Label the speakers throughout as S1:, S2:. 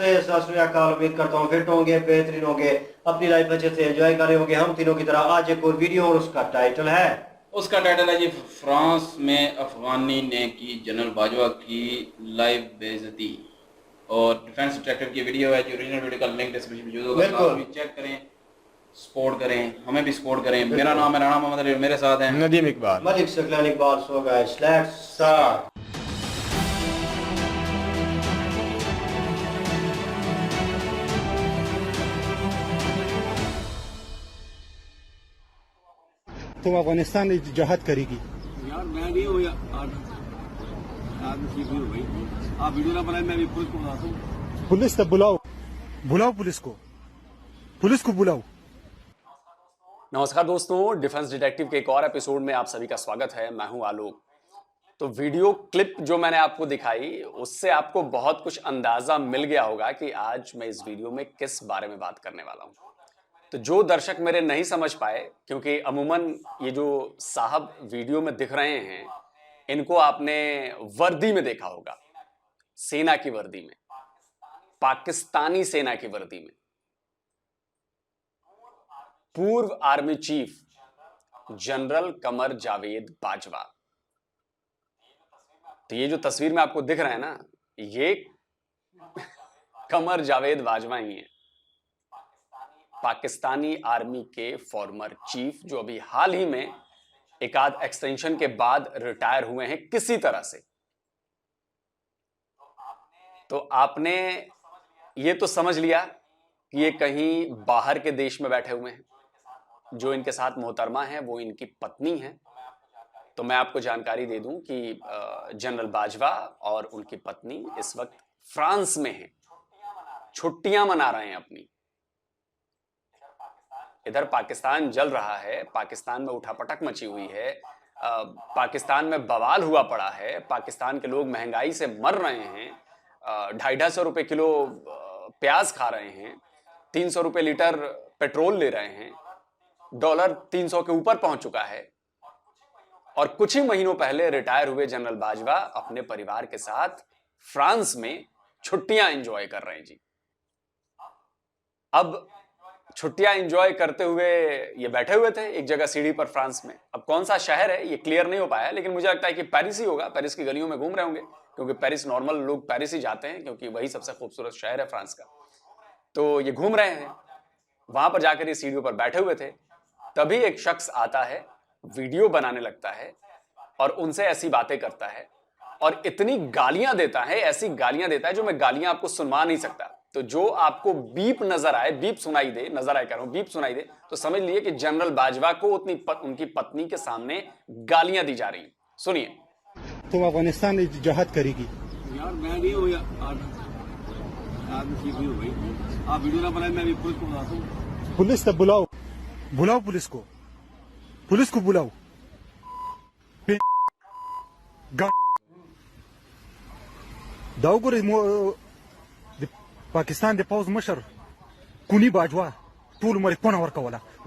S1: नमस्ते, सत श्री अकाल। उम्मीद करता हूँ फिट होंगे, बेहतरीन होंगे, अपनी लाइफ अच्छे से एंजॉय कर रहे होंगे हम तीनों की तरह। आज एक और वीडियो और उसका टाइटल है
S2: जी, फ्रांस में अफगानी ने की जनरल बाजवा की लाइव बेइज्जती। और डिफेंस डिटेक्टिव की वीडियो है, जो ओरिजिनल वीडियो का लिंक डिस्क्रिप्शन में यूज होगा, लाजमी चेक करें, सपोर्ट करें, हमें भी सपोर्ट करें। मेरा नाम है राणा मोहम्मद अली, मेरे साथ हैं
S3: Nadeem Iqbal,
S1: Malik Saqlain Iqbal. So guys, let's start.
S4: तुम अफगानिस्तान में जहाद करेगी
S5: यार? मैं नहीं हूँ आदमी हो भाई। आप वीडियो ना बनाए, मैं भी पुलिस को बुलाता हूँ।
S4: पुलिस तब बुलाओ, बुलाओ पुलिस को बुलाओ।
S6: नमस्कार दोस्तों, डिफेंस डिटेक्टिव के एक और एपिसोड में आप सभी का स्वागत है। मैं हूं आलोक। तो वीडियो क्लिप जो मैंने आपको दिखाई, उससे आपको बहुत कुछ अंदाजा मिल गया होगा कि आज मैं इस वीडियो में किस बारे में बात करने वाला हूं। तो जो दर्शक मेरे नहीं समझ पाए, क्योंकि अमूमन ये जो साहब वीडियो में दिख रहे हैं, इनको आपने वर्दी में देखा होगा, सेना की वर्दी में, पाकिस्तानी सेना की वर्दी में। पूर्व army chief general Qamar Javed Bajwa. तो ये जो तस्वीर में आपको दिख रहा है ना, ये कमर जावेद बाजवा ही है, पाकिस्तानी आर्मी के फॉर्मर चीफ, जो अभी हाल ही में एक आध एक्सटेंशन के बाद रिटायर हुए हैं किसी तरह से। तो आपने ये तो समझ लिया कि ये कहीं बाहर के देश में बैठे हुए हैं। जो इनके साथ मोहतरमा है वो इनकी पत्नी है। तो मैं आपको जानकारी दे दूं कि जनरल बाजवा और उनकी पत्नी इस वक्त फ्रांस में हैं, छुट्टियां मना रहे हैं अपनी। इधर पाकिस्तान जल रहा है, पाकिस्तान में उठापटक मची हुई है, पाकिस्तान में बवाल हुआ पड़ा है, पाकिस्तान के लोग महंगाई से मर रहे हैं, 250-250 किलो प्याज खा रहे हैं, 300 रुपए लीटर पेट्रोल ले रहे हैं, डॉलर 300 के ऊपर पहुंच चुका है। और कुछ ही महीनों पहले रिटायर हुए जनरल बाजवा अपने परिवार के साथ फ्रांस में छुट्टियां एंजॉय कर रहे हैं जी। अब छुट्टियां एंजॉय करते हुए ये बैठे हुए थे एक जगह सीढ़ी पर फ्रांस में। अब कौन सा शहर है ये क्लियर नहीं हो पाया, लेकिन मुझे लगता है कि पेरिस ही होगा। पेरिस की गलियों में घूम रहे होंगे, क्योंकि पेरिस, नॉर्मल लोग पेरिस ही जाते हैं, क्योंकि वही सबसे खूबसूरत शहर है फ्रांस का। तो ये घूम रहे हैं, वहां पर जाकर ये सीढ़ियों पर बैठे हुए थे। तभी एक शख्स आता है, वीडियो बनाने लगता है और उनसे ऐसी बातें करता है और इतनी गालियां देता है, ऐसी गालियां देता है जो मैं गालियां आपको सुनवा नहीं सकता। तो जो आपको बीप नजर आए, बीप सुनाई दे, नजर आए कह रहा हूं, बीप सुनाई दे, तो समझ लिए कि जनरल बाजवा को उनकी पत्नी के सामने गालियां दी जा रही। सुनिए।
S4: तुम अफगानिस्तान में जहाद करेगी
S5: यार? मैं नहीं हूँ आदमी हो भाई। आप वीडियो ना बनाए, मैं भी पुलिस को बुलाता हूँ।
S4: पुलिस तब बुलाओ, बुलाओ पुलिस को बुलाओ। दाउगुर पाकिस्तान दे पाउज मशर कुनी बाजवा टूल मरे पोना वर्कवला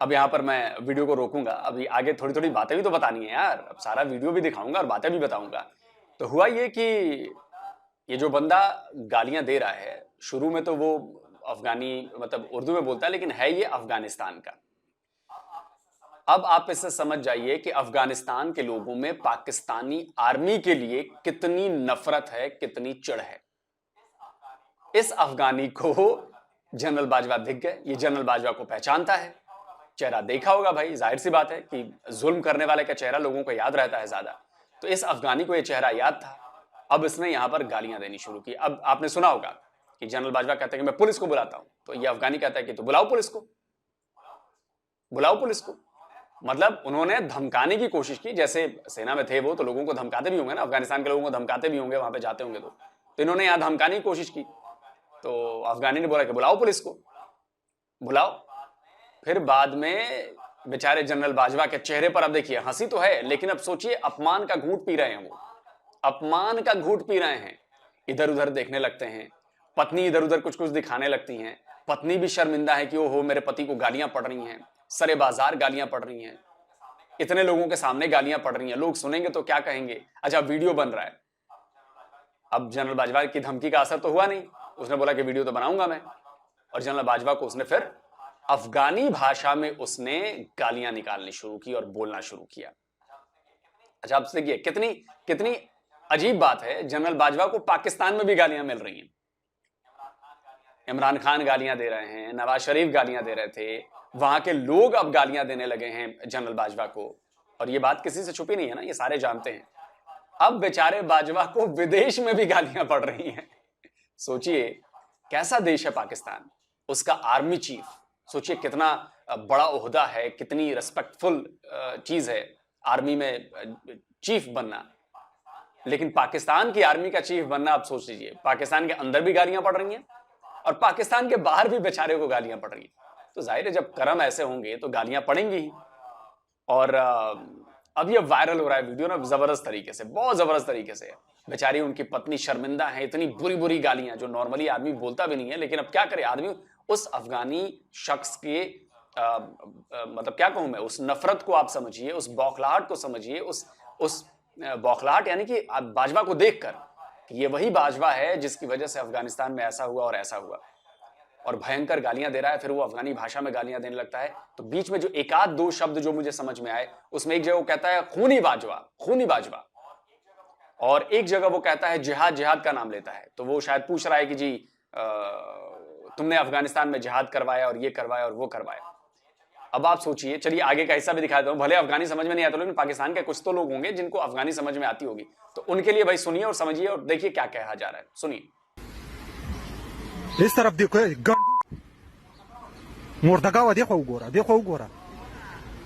S6: अब यहां पर मैं वीडियो को रोकूंगा, अभी आगे थोड़ी थोड़ी बातें भी तो बतानी है यार। अब सारा वीडियो भी दिखाऊंगा और बातें भी बताऊंगा। तो हुआ ये कि ये जो बंदा गालियां दे रहा है, शुरू में तो वो अफगानी मतलब उर्दू में बोलता है, लेकिन है ये अफगानिस्तान का। अब आप इससे समझ जाइए कि अफगानिस्तान के लोगों में पाकिस्तानी आर्मी के लिए कितनी नफरत है, कितनी चिढ़ है। इस अफगानी को जनरल बाजवा दिख गए। ये जनरल बाजवा को पहचानता है, चेहरा देखा होगा भाई, जाहिर सी बात है कि जुल्म करने वाले का चेहरा लोगों को याद रहता है ज्यादा। तो इस अफगानी को यह चेहरा याद था। अब इसने यहां पर गालियां देनी शुरू की। अब आपने सुना होगा कि जनरल बाजवा कहते हैं कि मैं पुलिस को बुलाता हूं, तो ये अफगानी कहता है कि तो बुलाओ पुलिस को, बुलाओ पुलिस को। मतलब उन्होंने धमकाने की कोशिश की, जैसे सेना में थे वो तो लोगों को धमकाते भी होंगे ना, अफगानिस्तान के लोगों को धमकाते भी होंगे वहां पे जाते होंगे, तो इन्होंने यहां धमकाने की कोशिश की। तो अफगानी ने बोला कि बुलाओ पुलिस को, बुलाओ। फिर बाद में बेचारे जनरल बाजवा के चेहरे पर अब देखिए हंसी तो है, लेकिन अब सोचिए अपमान का घूंट पी रहे हैं वो, अपमान का घूंट पी रहे हैं। इधर उधर देखने लगते हैं, पत्नी इधर उधर कुछ कुछ दिखाने लगती हैं, पत्नी भी शर्मिंदा है कि ओहो मेरे पति को गालियां पड़ रही हैं, सरे बाजार गालियां पड़ रही हैं, इतने लोगों के सामने गालियां पड़ रही हैं, लोग सुनेंगे तो क्या कहेंगे। अच्छा वीडियो बन रहा है, अब जनरल बाजवा की धमकी का असर तो हुआ नहीं, उसने बोला कि वीडियो तो बनाऊंगा मैं, और जनरल बाजवा को उसने फिर अफगानी भाषा में उसने गालियां निकालनी शुरू की और बोलना शुरू किया। अच्छा अब देखिए कितनी कितनी अजीब बात है, जनरल बाजवा को पाकिस्तान में भी गालियां मिल रही हैं, इमरान खान गालियां दे रहे हैं, नवाज शरीफ गालियां दे रहे थे, वहां के लोग अब गालियां देने लगे हैं जनरल बाजवा को, और ये बात किसी से छुपी नहीं है ना, ये सारे जानते हैं। अब बेचारे बाजवा को विदेश में भी गालियां पड़ रही हैं। सोचिए कैसा देश है पाकिस्तान, उसका आर्मी चीफ, सोचिए कितना बड़ा ओहदा है, कितनी रिस्पेक्टफुल चीज है आर्मी में चीफ बनना, लेकिन पाकिस्तान की आर्मी का चीफ बनना, आप सोच लीजिए पाकिस्तान के अंदर भी गालियां पड़ रही हैं और पाकिस्तान के बाहर भी बेचारे को गालियां पड़ रही हैं। तो जाहिर है जब कर्म ऐसे होंगे तो गालियां पड़ेंगी ही। और अब ये वायरल हो रहा है वीडियो ना जबरदस्त तरीके से, बहुत जबरदस्त तरीके से। बेचारी उनकी पत्नी शर्मिंदा है, इतनी बुरी बुरी गालियां जो नॉर्मली आदमी बोलता भी नहीं है, लेकिन अब क्या करे आदमी उस अफगानी शख्स के मतलब क्या कहूं मैं, उस नफरत को आप समझिए, उस बौखलाहट को समझिए, उस बौखलाहट यानी कि बाजवा को देखकर कि ये वही बाजवा है जिसकी वजह से अफगानिस्तान में ऐसा हुआ और ऐसा हुआ, और भयंकर गालियां दे रहा है। फिर वो अफगानी भाषा में गालियां देने लगता है। तो बीच में जो एक आध दो शब्द जो मुझे समझ में आए, उसमें एक जगह वो कहता है खूनी बाजवा, खूनी बाजवा, और एक जगह वो कहता है जिहाद, जिहाद का नाम लेता है। तो वो शायद पूछ रहा है कि जी तुमने अफगानिस्तान में जिहाद करवाया और ये करवाया और वो करवाया। अब आप सोचिए, चलिए आगे का हिस्सा भी दिखा देता हूं, भले अफगानी समझ में नहीं आता, लेकिन पाकिस्तान के कुछ तो लोग होंगे जिनको अफगानी समझ में आती होगी, तो उनके लिए भाई सुनिए और समझिए और देखिए क्या कहा जा रहा है, सुनिए।
S4: इस तरफ देखो गंडू मोर्दगावा, देखो गोरा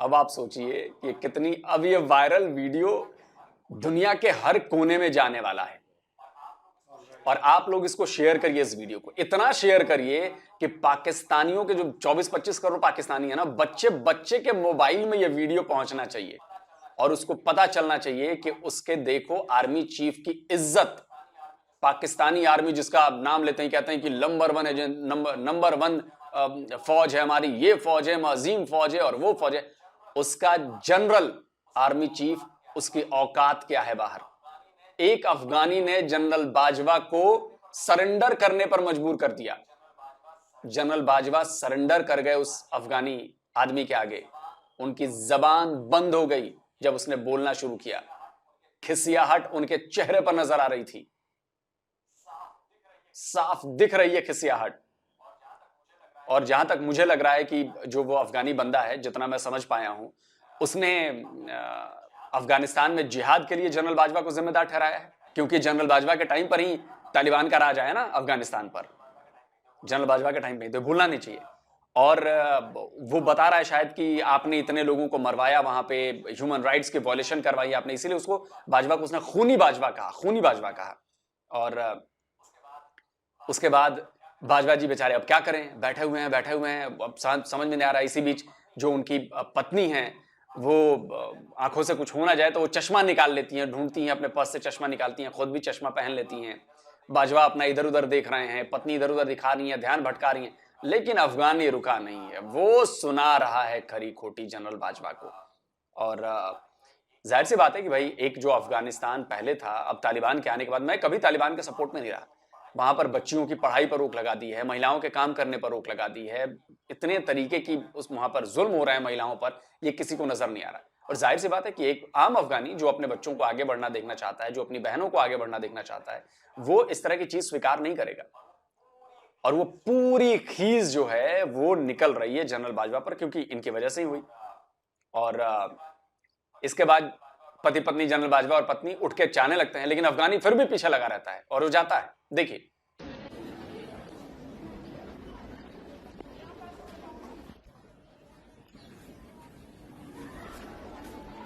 S6: अब आप सोचिए कि कितनी, अब ये वायरल वीडियो दुनिया के हर कोने में जाने वाला है, और आप लोग इसको शेयर करिए, इस वीडियो को इतना शेयर करिए कि पाकिस्तानियों के जो 24-25 करोड़ पाकिस्तानी है ना, बच्चे बच्चे के मोबाइल में ये वीडियो पहुंचना चाहिए और उसको पता चलना चाहिए कि उसके देखो आर्मी चीफ की इज्जत, पाकिस्तानी आर्मी जिसका आप नाम लेते हैं, कहते हैं कि नंबर 1 है, नंबर 1 फौज है हमारी, ये फौज है, अजीम फौज है और वो फौज है, उसका जनरल आर्मी चीफ, उसकी औकात क्या है बाहर। एक अफगानी ने जनरल बाजवा को सरेंडर करने पर मजबूर कर दिया। जनरल बाजवा सरेंडर कर गए उस अफगानी आदमी के आगे, उनकी जबान बंद हो गई जब उसने बोलना शुरू किया। खिसियाहट उनके चेहरे पर नजर आ रही थी, साफ दिख रही है खिसियाहट। और जहां तक मुझे लग रहा है कि जो वो अफगानी बंदा है, जितना मैं समझ पाया हूं, उसने अफगानिस्तान में जिहाद के लिए जनरल बाजवा को जिम्मेदार ठहराया है, क्योंकि जनरल बाजवा के टाइम पर ही तालिबान का राज आया ना अफगानिस्तान पर, जनरल बाजवा के टाइम पे, तो भूलना नहीं चाहिए। और वो बता रहा है शायद कि आपने इतने लोगों को मरवाया, वहां पे ह्यूमन राइट्स की वॉयलेशन करवाई आपने, इसीलिए उसको बाजवा को उसने खूनी बाजवा कहा, खूनी बाजवा कहा। और उसके बाद बाजवा जी बेचारे अब क्या करें, बैठे हुए हैं, अब समझ में नहीं आ रहा। इसी बीच जो उनकी पत्नी हैं वो आंखों से कुछ हो ना जाए तो वो चश्मा निकाल लेती हैं, ढूंढती हैं अपने पर्स से चश्मा निकालती हैं, खुद भी चश्मा पहन लेती हैं। बाजवा अपना इधर उधर देख रहे हैं, पत्नी इधर उधर दिखा रही है, ध्यान भटका रही हैं। लेकिन अफगानी रुका नहीं है, वो सुना रहा है खरी खोटी जनरल बाजवा को। और जाहिर सी बात है कि भाई एक जो अफगानिस्तान पहले था, अब तालिबान के आने के बाद, मैं कभी तालिबान के सपोर्ट में नहीं रहा, वहां पर बच्चियों की पढ़ाई पर रोक लगा दी है, महिलाओं के काम करने पर रोक लगा दी है, इतने तरीके की उस वहां पर जुल्म हो रहा है महिलाओं पर, ये किसी को नजर नहीं आ रहा। और जाहिर सी बात है कि एक आम अफगानी जो अपने बच्चों को आगे बढ़ना देखना चाहता है, जो अपनी बहनों को आगे बढ़ना देखना चाहता है, वो इस तरह की चीज स्वीकार नहीं करेगा। और वो पूरी खीज जो है वो निकल रही है जनरल बाजवा पर, क्योंकि इनकी वजह से ही हुई। और इसके बाद पति पत्नी जनरल बाजवा और पत्नी उठ के चाहने लगते हैं, लेकिन अफगानी फिर भी पीछे लगा रहता है और वो जाता है। देखिए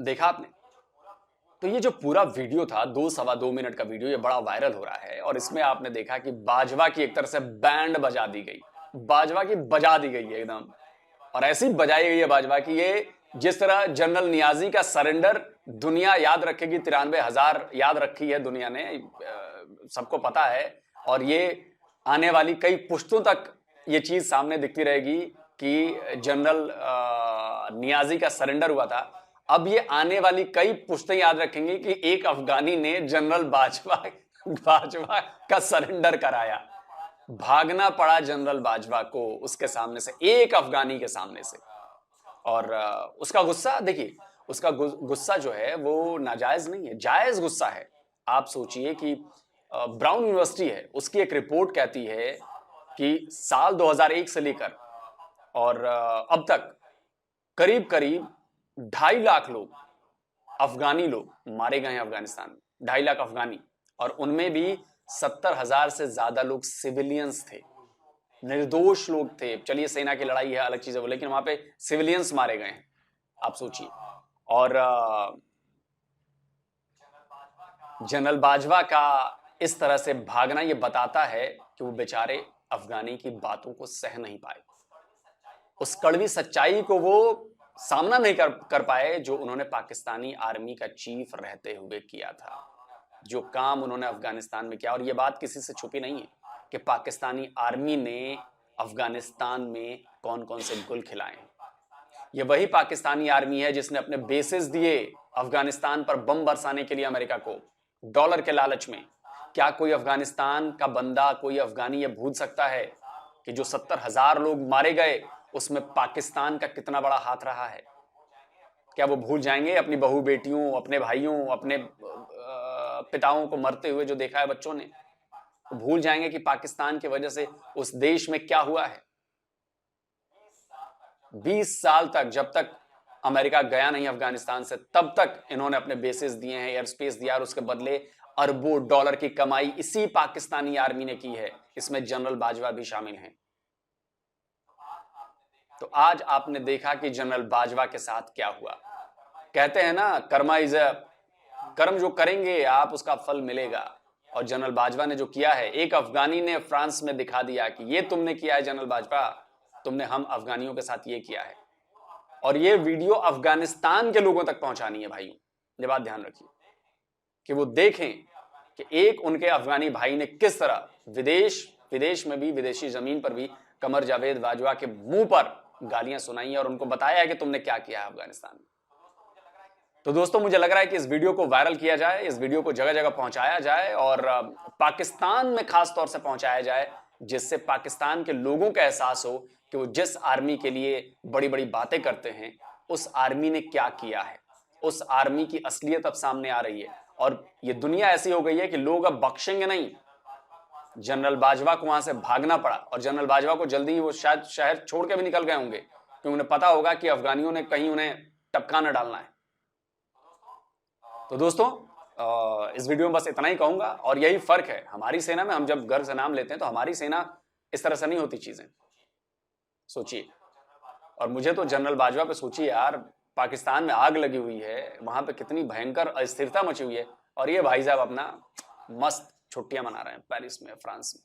S6: देखा आपने। तो ये जो पूरा वीडियो था 2-2.25 मिनट का वीडियो, ये बड़ा वायरल हो रहा है और इसमें आपने देखा कि बाजवा की एक तरह से बैंड बजा दी गई, बाजवा की बजा दी गई है एकदम, और ऐसी बजाई गई है बाजवा की, ये जिस तरह जनरल नियाजी का सरेंडर दुनिया याद रखेगी, 93,000 याद रखी है दुनिया ने, सबको पता है। और ये आने वाली कई पुश्तों तक ये चीज सामने दिखती रहेगी कि जनरल नियाजी का सरेंडर हुआ था। अब ये आने वाली कई पुश्तें याद रखेंगी कि एक अफगानी ने जनरल बाजवा का सरेंडर कराया, भागना पड़ा जनरल बाजवा को उसके सामने से, एक अफगानी के सामने से। और उसका गुस्सा देखिए, उसका गुस्सा जो है वो नाजायज नहीं है, जायज गुस्सा है। आप सोचिए कि ब्राउन यूनिवर्सिटी है, उसकी एक रिपोर्ट कहती है कि साल 2001 से लेकर और अब तक करीब करीब 2.5 लाख लोग, अफगानी लोग मारे गए हैं अफगानिस्तान में, 2.5 लाख अफगानी, और उनमें भी 70,000 से ज्यादा लोग सिविलियंस थे, निर्दोष लोग थे। चलिए सेना की लड़ाई है अलग चीज है, लेकिन वहां पे सिविलियंस मारे गए हैं, आप सोचिए। और जनरल बाजवा का इस तरह से भागना ये बताता है कि वो बेचारे अफगानी की बातों को सह नहीं पाए, उस कड़वी सच्चाई को वो सामना नहीं कर पाए जो उन्होंने पाकिस्तानी आर्मी का चीफ रहते हुए किया था, जो काम उन्होंने अफगानिस्तान में किया। और ये बात किसी से छुपी नहीं है कि पाकिस्तानी आर्मी ने अफगानिस्तान में कौन कौन से गुल खिलाए हैं। ये वही पाकिस्तानी आर्मी है जिसने अपने बेसिस दिए अफगानिस्तान पर बम बरसाने के लिए अमेरिका को, डॉलर के लालच में। क्या कोई अफगानिस्तान का बंदा, कोई अफगानी ये भूल सकता है कि जो 70,000 लोग मारे गए उसमें पाकिस्तान का कितना बड़ा हाथ रहा है? क्या वो भूल जाएंगे अपनी बहू बेटियों, अपने भाइयों, अपने पिताओं को मरते हुए जो देखा है बच्चों ने? वो भूल जाएंगे कि पाकिस्तान की वजह से उस देश में क्या हुआ है? 20 साल तक, जब तक अमेरिका गया नहीं अफगानिस्तान से, तब तक इन्होंने अपने बेसिस दिए हैं, एयर स्पेस दिया, और उसके बदले अरबों डॉलर की कमाई इसी पाकिस्तानी आर्मी ने की है। इसमें जनरल बाजवा भी शामिल हैं। तो आज आपने देखा कि जनरल बाजवा के साथ क्या हुआ। कहते हैं ना, कर्मा इज अ, कर्म जो करेंगे आप उसका फल मिलेगा। और जनरल बाजवा ने जो किया है, एक अफगानी ने फ्रांस में दिखा दिया कि ये तुमने किया है जनरल बाजवा, तुमने हम अफगानियों के साथ ये किया है। और ये वीडियो अफगानिस्तान के लोगों तक पहुंचानी है भाइयों, ये बात ध्यान रखिए कि वो देखें कि एक उनके अफगानी भाई ने किस तरह विदेश में भी, विदेशी जमीन पर भी कमर जावेद बाजवा के मुंह पर गालियां सुनाई और उनको बताया है कि तुमने क्या किया है अफगानिस्तान में। तो दोस्तों, मुझे लग रहा है कि इस वीडियो को वायरल किया जाए, इस वीडियो को जगह जगह पहुंचाया जाए और पाकिस्तान में खास तौर से पहुंचाया जाए, जिससे पाकिस्तान के लोगों का एहसास हो कि वो जिस आर्मी के लिए बड़ी बड़ी बातें करते हैं, उस आर्मी ने क्या किया है। उस आर्मी की असलियत अब सामने आ रही है और ये दुनिया ऐसी हो गई है कि लोग अब बख्शेंगे नहीं। जनरल बाजवा को वहां से भागना पड़ा और जनरल बाजवा को जल्दी ही वो शायद शहर छोड़ के भी निकल गए होंगे, क्योंकि उन्हें पता होगा कि अफगानियों ने कहीं उन्हें टपका न डालना है। तो दोस्तों, इस वीडियो में बस इतना ही कहूंगा। और यही फर्क है हमारी सेना में, हम जब गर्व से नाम लेते हैं तो हमारी सेना इस तरह से नहीं होती चीजें, सोचिए। और मुझे तो जनरल बाजवा पे सोचिए यार, पाकिस्तान में आग लगी हुई है, वहां पे कितनी भयंकर अस्थिरता मची हुई है, और ये भाई साहब अपना मस्त छुट्टियां मना रहे हैं पेरिस में, फ्रांस में।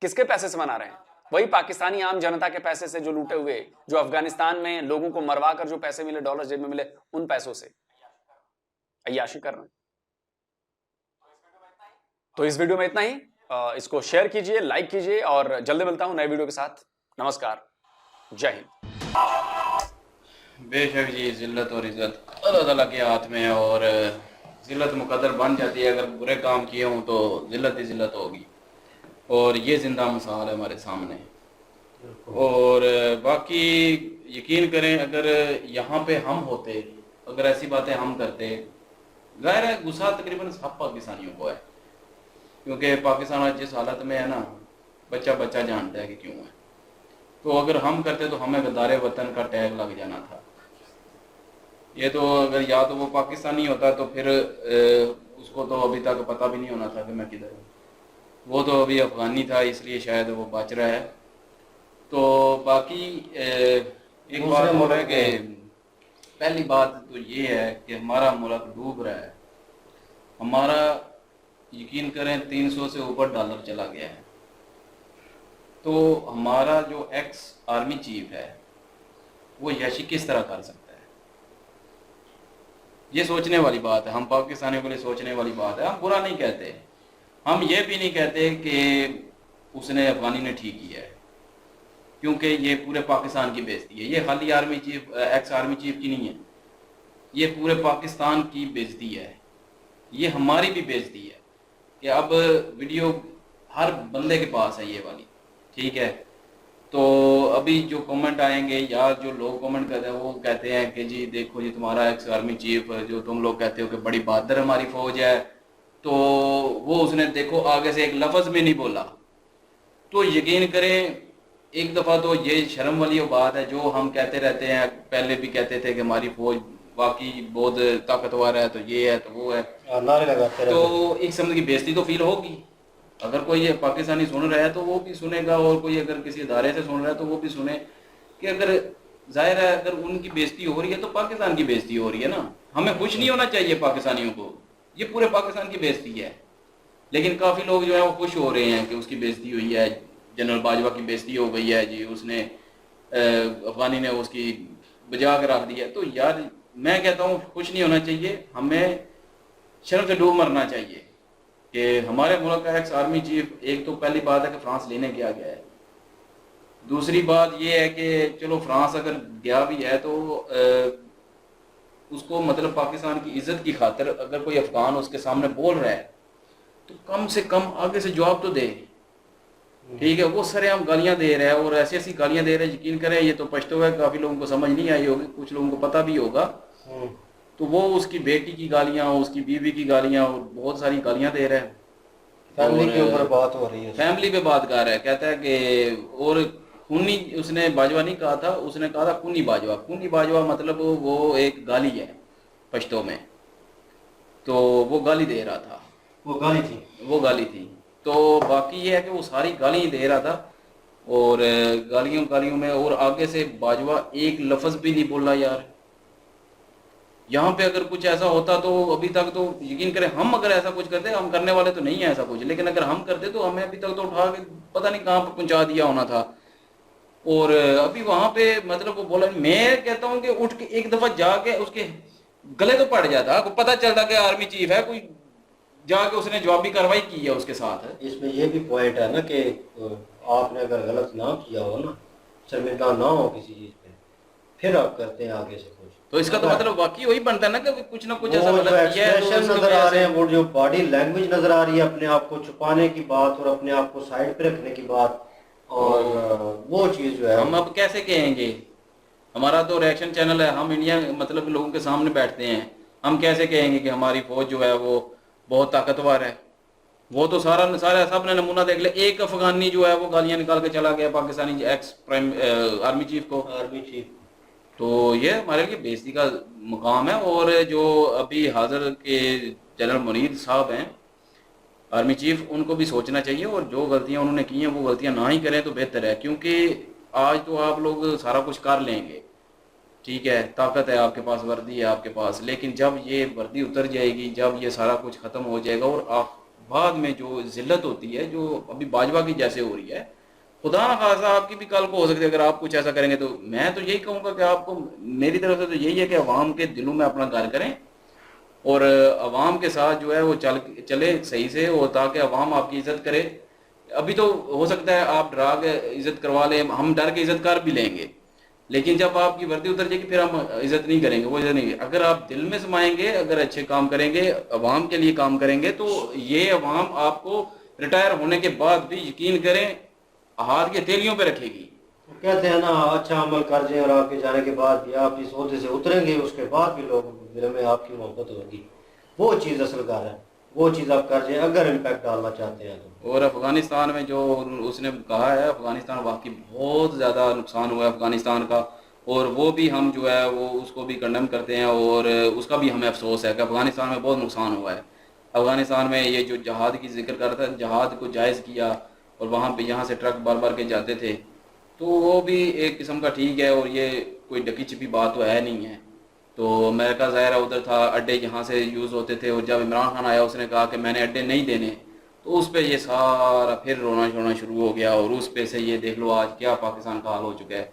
S6: किसके पैसे से मना रहे हैं? वही पाकिस्तानी आम जनता के पैसे से, जो लूटे हुए, जो अफगानिस्तान में लोगों को मरवा कर जो पैसे मिले, डॉलर जेब में मिले, उन पैसों से। अय्याशी कर रहे हैं। तो इस वीडियो में इतना ही। इसको शेयर कीजिए, लाइक कीजिए और जल्दी मिलता हूं नए वीडियो के साथ। नमस्कार, जय हिंद।
S2: बेशक जी, जिल्लत और इज्जत अल्लाह ताला के हाथ में है और जिल्लत मुकद्दर बन जाती है। अगर बुरे काम किए हों तो जिल्लत ही जिल्लत होगी और ये जिंदा मिसाल है हमारे सामने। और बाकी यकीन करें, अगर यहाँ पे हम होते, अगर ऐसी बातें हम करते, जाहिर है गुस्सा तकरीबन सब पाकिस्तानियों को है, क्योंकि पाकिस्तान आज जिस हालत में है ना, बच्चा बच्चा जानता है कि क्यों है। तो अगर हम करते तो हमें गद्दारे वतन का टैग लग जाना था। ये तो अगर या तो वो पाकिस्तानी होता तो फिर उसको तो अभी तक पता भी नहीं होना था कि मैं किधर हूँ। वो तो अभी अफगानी था, इसलिए शायद वो बच रहा है। तो बाकी एक बात हो है कि पहली बात तो ये है कि हमारा मुल्क डूब रहा है। हमारा यकीन करें 300 से ऊपर डॉलर चला गया है। तो हमारा जो एक्स आर्मी चीफ है वो यशी किस तरह कर सकता है? ये सोचने वाली बात है। हम पाकिस्तानियों के लिए सोचने वाली बात है। हम बुरा नहीं कहते, हम ये भी नहीं कहते कि उसने अफगानी ने ठीक किया है, क्योंकि ये पूरे पाकिस्तान की बेइज्जती है। ये खाली army chief, ex army chief की नहीं है, ये पूरे पाकिस्तान की बेइज्जती है। ये हमारी भी बेइज्जती है कि अब वीडियो हर बंदे के पास है ये वाली, ठीक है। तो अभी जो कमेंट आएंगे या जो लोग कमेंट करते हैं वो कहते हैं कि जी देखो जी, तुम्हारा एक्स आर्मी चीफ जो तुम लोग कहते हो कि बड़ी बहादुर हमारी फौज है, तो वो उसने देखो आगे से एक लफ्ज़ भी नहीं बोला। तो यकीन करें, एक दफ़ा तो ये शर्म वाली बात है जो हम कहते रहते हैं। पहले भी कहते थे कि हमारी फौज वाकई बहुत ताकतवर है, तो ये है तो वो है,
S1: नारे लगाते रहते।
S2: तो एक समझ की बेइज्जती तो फील होगी। अगर कोई ये पाकिस्तानी सुन रहा है तो वो भी सुनेगा, और कोई अगर किसी इदारे से सुन रहा है तो वो भी सुने कि अगर जाहिर है अगर उनकी बेइज्जती हो रही है तो पाकिस्तान की बेइज्जती हो रही है ना। हमें खुश नहीं होना चाहिए पाकिस्तानियों को, ये पूरे पाकिस्तान की बेइज्जती है। लेकिन काफ़ी लोग जो है वो खुश हो रहे हैं कि उसकी बेइज्जती हुई है, जनरल बाजवा की बेइज्जती हो गई है जी, उसने अफगानी ने उसकी बजा के रख दिया। तो यार मैं कहता हूँ खुश नहीं होना चाहिए, हमें शर्म से डूब मरना चाहिए कि हमारे मुल्क का एक्स आर्मी चीफ, एक तो पहली बात है कि फ्रांस लेने गया गया है। दूसरी बात ये है कि चलो फ्रांस अगर गया भी है तो उसको मतलब पाकिस्तान की इज्जत की खातिर अगर कोई अफगान उसके सामने बोल रहा है तो कम से कम आगे से जवाब तो दे, ठीक है। वो सरेआम गालियां दे रहा है और ऐसी ऐसी गालियां दे रहे हैं, यकीन करें ये तो पश्तो है, काफ़ी लोगों को समझ नहीं आई होगी, कुछ लोगों को पता भी होगा। तो वो उसकी बेटी की गालियां, उसकी बीवी की गालियां और बहुत सारी गालियां दे रहा है।
S1: फैमिली के ऊपर बात हो रही है,
S2: फैमिली पे बात कर रहा है, कहता है कि और खूनी, उसने बाजवा नहीं कहा था, उसने कहा था खूनी बाजवा। खूनी बाजवा मतलब वो एक गाली है पश्तो में, तो वो गाली दे रहा था,
S1: वो गाली थी।
S2: तो बाकी ये है कि वो सारी गाली ही दे रहा था और गालियों में, और आगे से बाजवा एक लफ्ज़ भी नहीं बोला। यार यहाँ पे अगर कुछ ऐसा होता तो अभी तक तो यकीन करें, हम अगर ऐसा कुछ करते, हम करने वाले तो नहीं है ऐसा कुछ, लेकिन अगर हम करते तो हमें अभी तक तो उठा के पता नहीं कहाँ पर पहुँचा दिया होना था। और अभी वहाँ पे मतलब वो बोला, मैं कहता हूँ कि उठ के एक दफ़ा जाके उसके गले तो पड़ जाता, को पता चलता कि आर्मी चीफ है, कोई जाके उसने जवाबी कार्रवाई की है उसके साथ।
S1: इसमें ये भी पॉइंट है ना कि आपने अगर गलत ना किया हो ना, शर्मिंदा ना हो किसी चीज़ पे, फिर आप करते हैं आगे से कुछ,
S2: तो इसका तो मतलब वाकई वही बनता है ना कि कुछ ना कुछ ऐसा
S1: वो
S2: गलत किया है, तो
S1: एक्सप्रेशन
S2: उसकी
S1: नजर आ
S2: वजह
S1: रहे
S2: से
S1: हैं, वो जो बॉडी लैंग्वेज नजर आ रही है, अपने आप को छुपाने की बात और अपने आप को साइड पे रखने की बात, और वो चीज़ जो है
S2: हम अब कैसे कहेंगे? हमारा तो रिएक्शन चैनल है, हम इंडिया मतलब लोगों के सामने बैठते हैं, हम कैसे कहेंगे कि हमारी फौज जो है वो बहुत ताकतवर है? वो तो सारा सब ने नमूना देख लिया। एक अफगानी जो है वो गालियां निकाल के चला गया Pakistani ex prime army chief को।
S1: आर्मी चीफ,
S2: तो ये हमारे लिए बेइज्जती का मुकाम है। और जो अभी हाजिर के जनरल मुनीर साहब हैं आर्मी चीफ, उनको भी सोचना चाहिए और जो गलतियां उन्होंने की हैं वो गलतियां ना ही करें तो बेहतर है, क्योंकि आज तो आप लोग सारा कुछ कर लेंगे, ठीक है, ताकत है आपके पास, वर्दी है आपके पास, लेकिन जब ये वर्दी उतर जाएगी, जब ये सारा कुछ ख़त्म हो जाएगा और आप बाद में जो जिल्लत होती है जो अभी बाजवा की जैसे हो रही है, खुदा न खासा आपकी भी कल को हो सकती है अगर आप कुछ ऐसा करेंगे। तो मैं तो यही कहूँगा कि आपको मेरी तरफ से तो यही है कि अवाम के दिलों में अपना घर करें और अवाम के साथ जो है वो चले सही से, और ताकि अवाम आपकी इज्जत करे। अभी तो हो सकता है आप डरा के इज्जत करवा लें, हम डर के इज्जत कर भी लेंगे, लेकिन जब आपकी वर्दी उतर जाएगी फिर हम इज्जत नहीं करेंगे, वो इज्जत नहीं। अगर आप दिल में समाएंगे, अगर अच्छे काम करेंगे, अवाम के लिए काम करेंगे, तो ये अवाम आपको रिटायर होने के बाद भी यकीन करें हाथ की हथेलियों पे रखेगी।
S1: कहते हैं ना, अच्छा अमल कर जाए और आपके जाने के बाद भी आप इस ओहदे से उतरेंगे, उसके बाद भी लोगों को दिल में आपकी मोहब्बत होगी। वो चीज़ असल कर है, वो चीज़ आप कर जाए अगर इम्पैक्ट डालना चाहते हैं तो।
S2: और अफगानिस्तान में जो उसने कहा है, अफगानिस्तान वाकई बहुत ज़्यादा नुकसान हुआ है अफगानिस्तान का, और वो भी हम जो है वो उसको भी कंडेम करते हैं, और उसका भी हमें अफसोस है कि अफगानिस्तान में बहुत नुकसान हुआ है। अफगानिस्तान में ये जो जहाद की जिक्र कर रहा था, जहाद को जायज़ किया और वहाँ पे यहाँ से ट्रक बार बार के जाते थे, तो वो भी एक किस्म का ठीक है, और ये कोई डकी छिपी बात तो है नहीं है। तो अमेरिका ज़ाहिर है उधर था, अड्डे यहाँ से यूज़ होते थे, और जब इमरान खान आया उसने कहा कि मैंने अड्डे नहीं देने, तो उस पर ये सारा फिर रोना शोना शुरू हो गया। और उस पे से ये देख लो आज क्या पाकिस्तान का हाल हो चुका है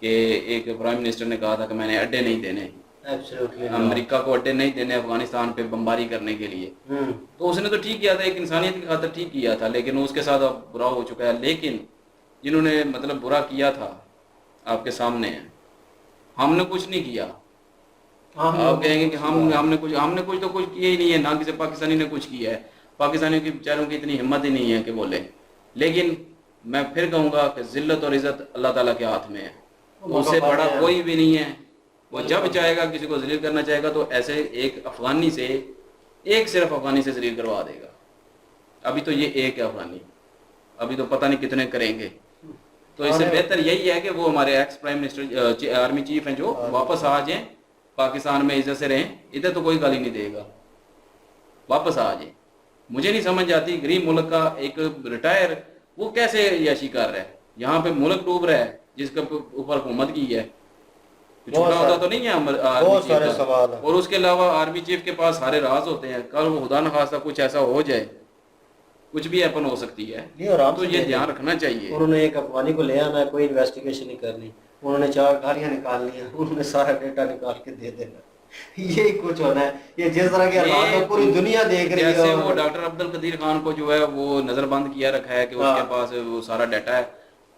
S2: कि एक प्राइम मिनिस्टर ने कहा था कि मैंने अड्डे नहीं देने, अमेरिका को अड्डे नहीं देने अफगानिस्तान पे बमबारी करने के लिए। तो उसने तो ठीक किया था, एक इंसानियत की खातिर ठीक किया था, लेकिन उसके साथ अब बुरा हो चुका है। लेकिन जिन्होंने मतलब बुरा किया था आपके सामने है, हमने कुछ नहीं किया। आप कहेंगे कि हमने कुछ तो कुछ किया ही नहीं है, ना किसी पाकिस्तानी ने कुछ किया है। पाकिस्तानियों की बेचारों की इतनी हिम्मत ही नहीं है कि बोले। लेकिन मैं फिर कहूँगा कि जिल्लत और इज़्ज़त अल्लाह ताला के हाथ में है, उससे बड़ा कोई भी नहीं है। वो जब चाहेगा किसी को जलील करना चाहेगा तो ऐसे एक अफगानी से, एक सिर्फ अफगानी से जलील करवा देगा। अभी तो ये एक है अफगानी, अभी तो पता नहीं कितने करेंगे। तो इससे बेहतर यही है कि वो हमारे ex prime minister army chief हैं, जो वापस आ जाएं, पाकिस्तान में इज्जत से रहें। इधर तो कोई गाली नहीं देगा, वापस आ जाए। मुझे नहीं समझ आती गरीब मुल्क का एक रिटायर वो कैसे याशी कर रहा है। यहाँ पे मुल्क डूब रहा है जिसके ऊपर हुकूमत की है, छोटा होता तो नहीं है
S1: बहुत सारे सवाल हैं।
S2: और उसके अलावा आर्मी चीफ के पास सारे राज होते हैं। कल वो खुदा न खास्ता कुछ ऐसा हो जाए, कुछ भी हैपन हो सकती है, तो ये ध्यान रखना चाहिए।
S1: उन्होंने एक अफगानी को ले आना है, कोई इन्वेस्टिगेशन नहीं करनी, उन्होंने 4 गालियां निकालनी है, उन्होंने सारा डेटा निकाल के दे देना। यही कुछ होना है। ये जिस तरह के हालात है पूरी दुनिया देख रही है।
S2: जैसे वो डॉक्टर अब्दुल कदीर खान को जो है वो नजरबंद किया रखा है कि उसके पास वो सारा डाटा है,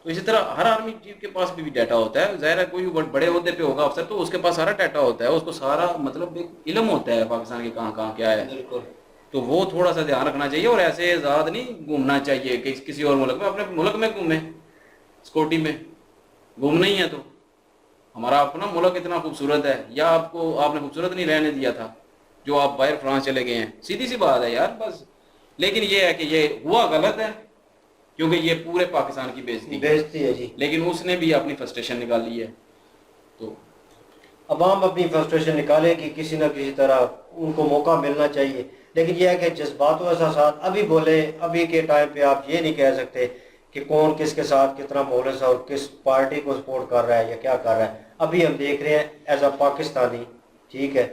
S2: तो इसी तरह हर आर्मी चीफ के पास भी डाटा होता है। जाहिर है कोई बड़े ओहदे पे होगा अफसर, तो उसके पास सारा डाटा होता है, उसको सारा मतलब एक इल्म होता है पाकिस्तान के कहाँ क्या है। तो वो थोड़ा सा ध्यान रखना चाहिए, और ऐसे आज़ाद नहीं घूमना चाहिए कि किसी और मुल्क में, अपने मुल्क में घूमे, सिक्योरिटी में घूमना ही है। तो हमारा अपना मुल्क इतना खूबसूरत है, या आपने खूबसूरत नहीं रहने दिया था जो आप बाहर फ्रांस चले गए हैं? सीधी सी बात है यार, बस। लेकिन ये है कि ये हुआ गलत है, क्योंकि ये पूरे पाकिस्तान की बेइज्जती है जी। लेकिन उसने भी अपनी फ्रस्ट्रेशन निकाली है, तो
S1: अवाम अपनी फ्रस्ट्रेशन निकाले कि किसी न किसी तरह उनको मौका मिलना चाहिए। लेकिन यह है कि जज्बात व एहसासात अभी बोले, अभी के टाइम पे आप ये नहीं कह सकते कि कौन किसके साथ कितना मोहलस है और किस पार्टी को सपोर्ट कर रहा है या क्या कर रहा है। अभी हम देख रहे हैं एज अ पाकिस्तानी, ठीक है,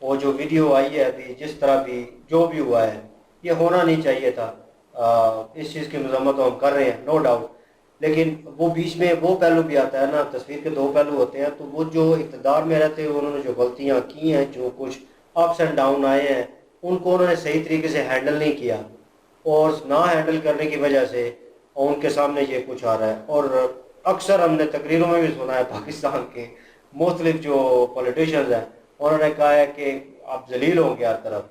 S1: वो जो वीडियो आई है अभी, जिस तरह भी जो भी हुआ है, ये होना नहीं चाहिए था। इस चीज़ की मजम्मत तो हम कर रहे हैं, नो डाउट। लेकिन वो बीच में वो पहलू भी आता है ना, तस्वीर के 2 पहलू होते हैं। तो वो जो इक़्तिदार में रहते हैं उन्होंने जो गलतियाँ की हैं, जो कुछ अप्स एंड डाउन आए हैं, उनको उन्होंने सही तरीके से हैंडल नहीं किया, और ना हैंडल करने की वजह से उनके सामने ये कुछ आ रहा है। और अक्सर हमने तकरीरों में भी सुना है पाकिस्तान के मुख्तलिफ जो पॉलिटिशियंस हैं, उन्होंने कहा है कि आप जलील होंगे हर तरफ।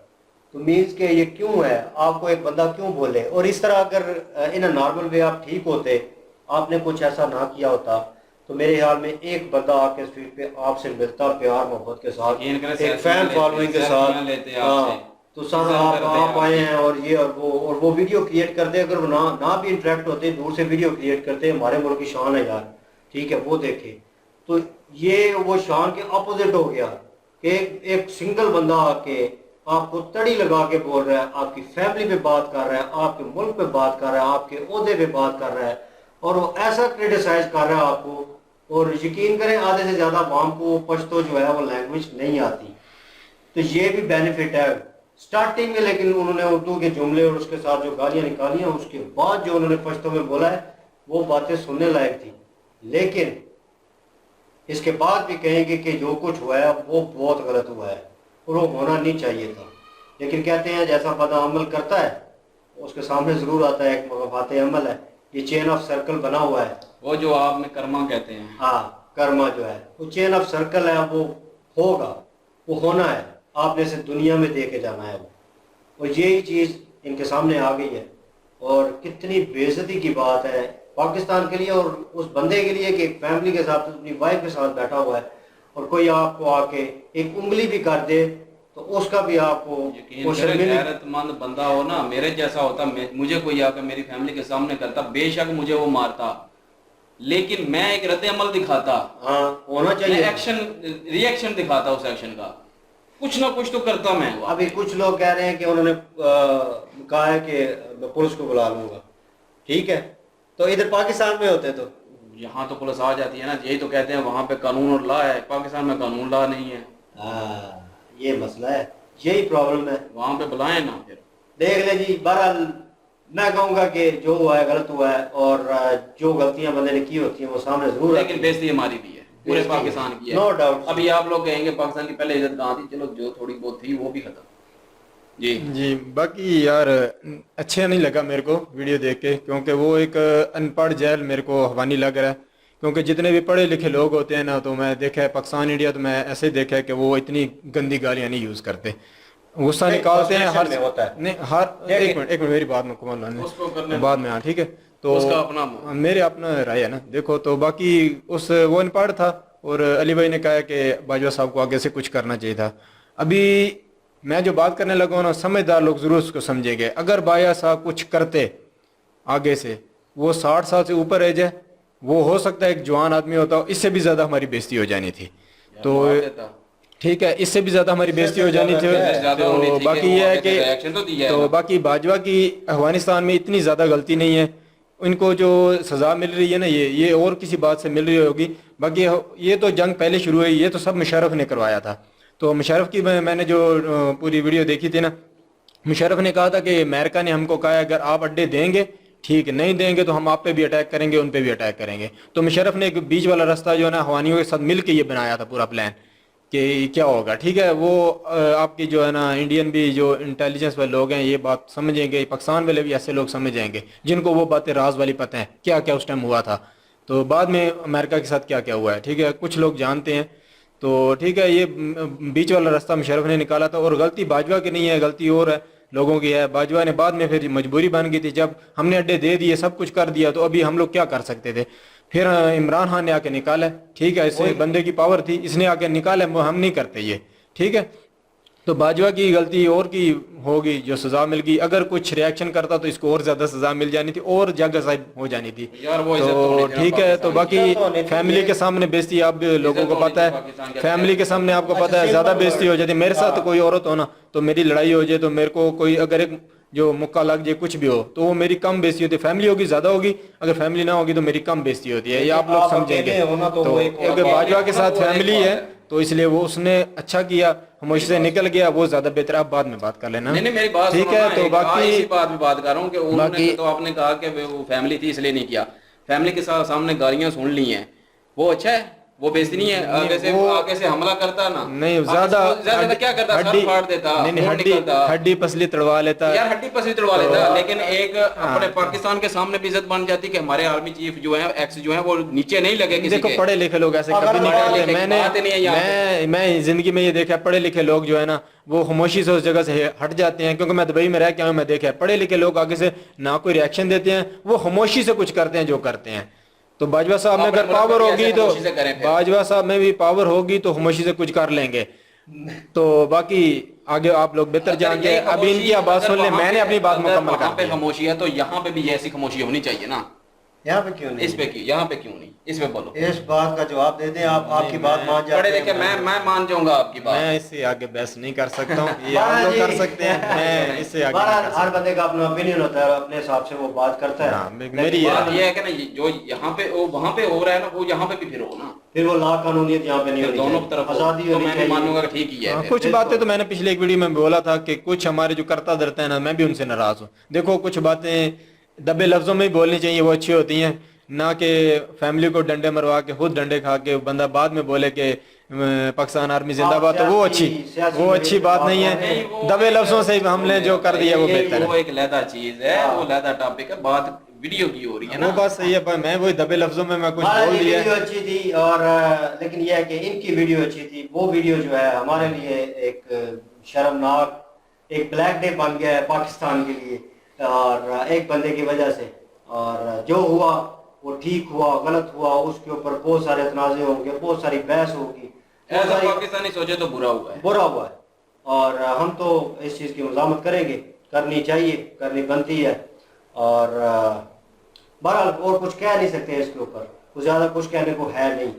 S1: तो मीन्स के ये क्यों है, आपको एक बंदा क्यों बोले? और इस तरह अगर इन अ नॉर्मल वे आप ठीक होते, आपने कुछ ऐसा ना किया होता, तो मेरे ख्याल में एक बंदा आपके स्ट्रीट पे आपसे मिलता प्यार मोहब्बत के साथ, एक फैन फॉलोइंग के साथ, तो सर आप आए हैं और ये और वो वीडियो क्रिएट करते। अगर वो ना भी इंटरेक्ट होते, दूर से वीडियो क्रिएट करते, हमारे मुल्क की शान है यार, ठीक है, वो देखे। तो ये वो शान के अपोजिट हो गया कि एक सिंगल बंदा आके आपको तड़ी लगा के बोल रहा है, आपकी फैमिली पे बात कर रहा है, आपके मुल्क पे बात कर रहा है, आपके ओहदे पे बात कर रहा है, और वो ऐसा क्रिटिसाइज कर रहा है आपको। और यकीन करें आधे से ज़्यादा आवाम को पश्तो जो है वो लैंग्वेज नहीं आती, तो ये भी बेनिफिट है स्टार्टिंग में। लेकिन उन्होंने उर्दू के जुमले और उसके साथ जो गालियाँ निकाली हैं, उसके बाद जो उन्होंने पश्तो में बोला है वो बातें सुनने लायक थी। लेकिन इसके बाद भी कहेंगे कि जो कुछ हुआ है वो बहुत गलत हुआ है, और वो होना नहीं चाहिए था। लेकिन कहते हैं जैसा बंदा अमल करता है उसके सामने ज़रूर आता है एक मगाफात अमल है। ये चेन ऑफ सर्कल बना हुआ है,
S2: वो जो आप में कर्मा कहते हैं।
S1: हाँ, कर्मा जो है वो चेन ऑफ सर्कल है, वो होगा, वो होना है, आपने इसे दुनिया में दे के जाना है वो। और यही चीज़ इनके सामने आ गई है। और कितनी बेइज्जती की बात है पाकिस्तान के लिए और उस बंदे के लिए कि एक फैमिली के साथ अपनी वाइफ के साथ बैठा हुआ है और कोई आपको आके एक उंगली भी कर दे तो उसका भी आपको
S2: यकीन करें, गैरतमंद बंदा हो ना, मेरे जैसा होता, मुझे कोई आकर मेरी फैमिली के सामने करता, बेशक मुझे वो मारता, लेकिन मैं एक रद्द अमल दिखाता।
S1: हाँ, होना चाहिए,
S2: एक्शन रिएक्शन दिखाता, उस एक्शन का कुछ ना कुछ तो करता मैं।
S1: अभी कुछ लोग कह रहे हैं कि उन्होंने कहा है कि मैं पुलिस को बुला लूंगा, ठीक है, तो इधर पाकिस्तान में होते तो
S2: यहाँ तो पुलिस आ जाती है ना, यही तो कहते हैं वहाँ पे कानून और लॉ है, पाकिस्तान में कानून लॉ नहीं है।
S1: ये मसला है, यही प्रॉब्लम है।
S2: वहाँ पे बुलाएं ना, फिर
S1: देख ले जी। बहरहाल मैं कहूँगा कि जो हुआ है गलत हुआ है और जो गलतियां बंदे ने की होती हैं वो सामने जरूर,
S2: लेकिन बेइज्जती हमारी भी है, पूरे पाकिस्तान की है,
S1: नो डाउट।
S2: अभी आप लोग कहेंगे पाकिस्तान की पहले इज्जत कहाँ थी, चलो जो थोड़ी बहुत थी वो भी खत्म। जी
S3: जी, बाकी यार अच्छा नहीं लगा मेरे को वीडियो देख के, क्योंकि वो एक अनपढ़ जैल मेरे को हवानी लग रहा है। क्योंकि जितने भी पढ़े लिखे लोग होते हैं ना, तो मैं देखा है पाकिस्तान इंडिया, तो मैं ऐसे देखा है कि वो इतनी गंदी गालियाँ नहीं यूज़ करते, गुस्सा निकालते हैं हर
S1: होता है।
S3: नहीं, हर एक मिनट मेरी बात मुकम्मल बाद में। हाँ ठीक है, तो
S2: उसका अपना
S3: मेरे अपना राय है ना। देखो तो बाकी उस वो अनपढ़ था और अली भाई ने कहा कि बाजवा साहब को आगे से कुछ करना चाहिए था। अभी मैं जो बात करने लगा हूँ ना, समझदार लोग जरूर उसको समझेंगे। अगर बाजवा साहब कुछ करते आगे से, वो 60 साल से ऊपर रह जाए, वो हो सकता है एक जवान आदमी होता हो, इससे भी ज्यादा हमारी बेइज्जती हो जानी थी। तो ठीक है, इससे भी ज्यादा हमारी बेइज्जती हो जानी थी। तो बाकी ये है कि तो बाकी बाजवा की अफगानिस्तान में इतनी ज्यादा गलती नहीं है, इनको जो सजा मिल रही है ना, ये और किसी बात से मिल रही होगी। बाकी ये तो जंग पहले शुरू हुई, ये तो सब मुशर्रफ ने करवाया था। तो मुशर्रफ की मैंने जो पूरी वीडियो देखी थी ना, मुशर्रफ ने कहा था कि अमेरिका ने हमको कहा है अगर आप अड्डे देंगे ठीक, नहीं देंगे तो हम आप पे भी अटैक करेंगे, उन पे भी अटैक करेंगे। तो मुशर्रफ ने एक बीच वाला रास्ता जो है ना हवानियों के साथ मिल के ये बनाया था पूरा प्लान कि क्या होगा। ठीक है, वो आपकी जो है ना इंडियन भी जो इंटेलिजेंस वाले लोग हैं ये बात समझेंगे, पाकिस्तान वाले भी ऐसे लोग समझेंगे जिनको वो बातें राज वाली पता है क्या क्या उस टाइम हुआ था, तो बाद में अमेरिका के साथ क्या क्या हुआ है। ठीक है, कुछ लोग जानते हैं। तो ठीक है, ये बीच वाला रास्ता मुशर्रफ ने निकाला था और गलती बाजवा की नहीं है, गलती और है लोगों की है। बाजवा ने बाद में फिर मजबूरी बन गई थी, जब हमने अड्डे दे दिए, सब कुछ कर दिया, तो अभी हम लोग क्या कर सकते थे। फिर इमरान खान ने आके निकाला, ठीक है, इससे बंदे की पावर थी, इसने आके निकाला, वो हम नहीं करते ये। ठीक है, तो बाजवा की गलती और की होगी जो सजा मिल गई। अगर कुछ रिएक्शन करता तो इसको और ज्यादा सजा मिल जानी थी और जगह साहिब हो जानी थी
S2: यार, वो
S3: तो ठीक है। तो बाकी फैमिली के सामने बेइज्जती आप लोगों को पता है, फैमिली के सामने आपको पता है ज्यादा बेइज्जती हो जाती है। मेरे साथ कोई औरत हो ना, तो मेरी लड़ाई हो जाए तो मेरे को कोई अगर एक जो मुक्का लग जाए कुछ भी हो तो वो मेरी कम बेइज्जती होती है। फैमिली होगी ज्यादा होगी, अगर फैमिली ना होगी तो मेरी कम बेइज्जती होती है, ये आप लोग समझेंगे। तो अगर बाजवा के साथ फैमिली है तो इसलिए वो उसने अच्छा किया, खामोशी से निकल गया, वो ज्यादा बेहतर है। आप बाद में बात कर लेना।
S2: नहीं मेरी बात
S3: ठीक है। तो बाकी
S2: इसी बात में बात कर रहा हूँ कि उन्होंने तो आपने कहा कि वो फैमिली थी इसलिए नहीं किया, फैमिली के साथ सामने गालियां सुन ली हैं, वो अच्छा है, वो बेइज्जती नहीं है। आगे से हमला करता ना,
S3: नहीं ज्यादा
S2: क्या करता, सर फाड़ देता,
S3: हड्डी पसली तड़वा लेता
S2: यार, हड्डी पसली तड़वा लेता। लेकिन एक अपने पाकिस्तान के सामने भी इज्जत बन जाती कि हमारे आर्मी चीफ जो है, एक्स जो है, वो नीचे नहीं लगे किसी
S3: देखो
S2: के।
S3: पढ़े लिखे लोग ऐसे कभी नहीं करते। मैं जिंदगी में ये देखा, पढ़े लिखे लोग जो है ना वो खामोशी से उस जगह से हट जाते हैं। क्योंकि मैं दुबई में रह के आया हूं, मैं देखा पढ़े लिखे लोग आगे से ना कोई रिएक्शन देते हैं, वो खामोशी से कुछ करते हैं जो करते हैं। तो बाजवा साहब में अगर पावर होगी तो बाजवा साहब में भी पावर होगी तो खामोशी से कुछ कर लेंगे। तो बाकी आगे आप लोग बेहतर जानते हैं। अभी इनकी बात सुन ले, मैंने अपनी बात मुकम्मल कर दी।
S2: खामोशी है तो यहाँ पे भी ऐसी खामोशी होनी चाहिए ना।
S1: यहाँ पे क्यों नहीं,
S2: इस पे क्यों, यहाँ पे क्यों नहीं, इस पे बोलो,
S1: इस बात का जवाब दे दें। आप आपकी बात मान जाते
S2: पढ़े लिखे, मैं मान जाऊंगा आपकी बात।
S3: मैं इससे आगे बहस नहीं कर सकता हूँ, ये आप लोग कर सकते हैं, मैं इससे आगे नहीं कर
S1: हर बंदे का अपना ओपिनियन होता है, अपने हिसाब से वो बात करता है।
S3: हाँ, मेरी
S2: बात ये है कि ना, जो यहाँ पे वहाँ पे हो रहा है ना, वो यहाँ पे भी फिर हो ना,
S1: फिर वो ला कानूनियत यहाँ पे नहीं होनी
S2: दोनों
S1: चाहिए।
S2: तरफ
S1: आजादी
S2: तो
S1: होनी
S2: मैं
S1: चाहिए।
S2: मानूंगा कि ठीक ही है।
S3: कुछ बातें तो मैंने पिछले एक वीडियो में बोला था कि कुछ हमारे जो करता धरते हैं ना, मैं भी उनसे नाराज हूँ। देखो कुछ बातें दबे लफ्जों में ही बोलनी चाहिए, वो अच्छी होती हैं, ना कि फैमिली को डंडे मरवा के खुद डंडे खा के बंदा बाद में बोले कि पाकिस्तान आर्मी जिंदाबाद, तो वो अच्छी बात नहीं है। दबे लफ्जों से हमने जो कर दिया वो बेहतर
S2: वो
S3: है।
S2: एक लहदा चीज है, वो लहदा टॉपिक है, बात वीडियो की हो रही है ना।
S3: वो बात सही है, पर मैं वही दबे लफ्जों में मैं कुछ बोल दिया।
S1: वीडियो अच्छी थी और लेकिन यह है कि इनकी वीडियो अच्छी थी। वो वीडियो जो है हमारे लिए एक शर्मनाक, एक ब्लैक डे बन गया है पाकिस्तान के लिए, और एक बंदे की वजह से। और जो हुआ वो ठीक हुआ गलत हुआ, उसके ऊपर बहुत सारे तनाज़े होंगे, बहुत सारी बहस होगी।
S2: ऐसा पाकिस्तानी सोचे तो बुरा हुआ है,
S1: बुरा हुआ है, और हम तो इस चीज़ की मज़ामत करेंगे, करनी चाहिए, करनी बनती है। और बहरहाल और कुछ कह नहीं सकते इसके ऊपर, कुछ ज़्यादा कुछ कहने को है नहीं।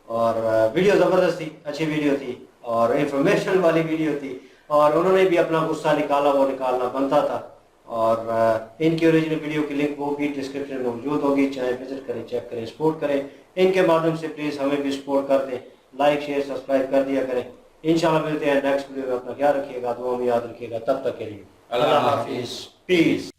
S1: और वीडियो ज़बरदस्त थी, अच्छी वीडियो थी और इंफॉर्मेशन वाली वीडियो थी, और उन्होंने भी अपना गुस्सा निकाला, वो निकालना बनता था। और इनकी ओरिजिनल वीडियो की लिंक वो भी डिस्क्रिप्शन में मौजूद होगी, चाहे विजिट करें, चेक करें, सपोर्ट करें। इनके माध्यम से प्लीज़ हमें भी सपोर्ट कर दें, लाइक शेयर सब्सक्राइब कर दिया करें। इंशाल्लाह मिलते हैं नेक्स्ट वीडियो में। अपना ख्याल रखिएगा, दुआ में याद रखिएगा। तब तक के लिए अल्लाह हाफिज़, पीस।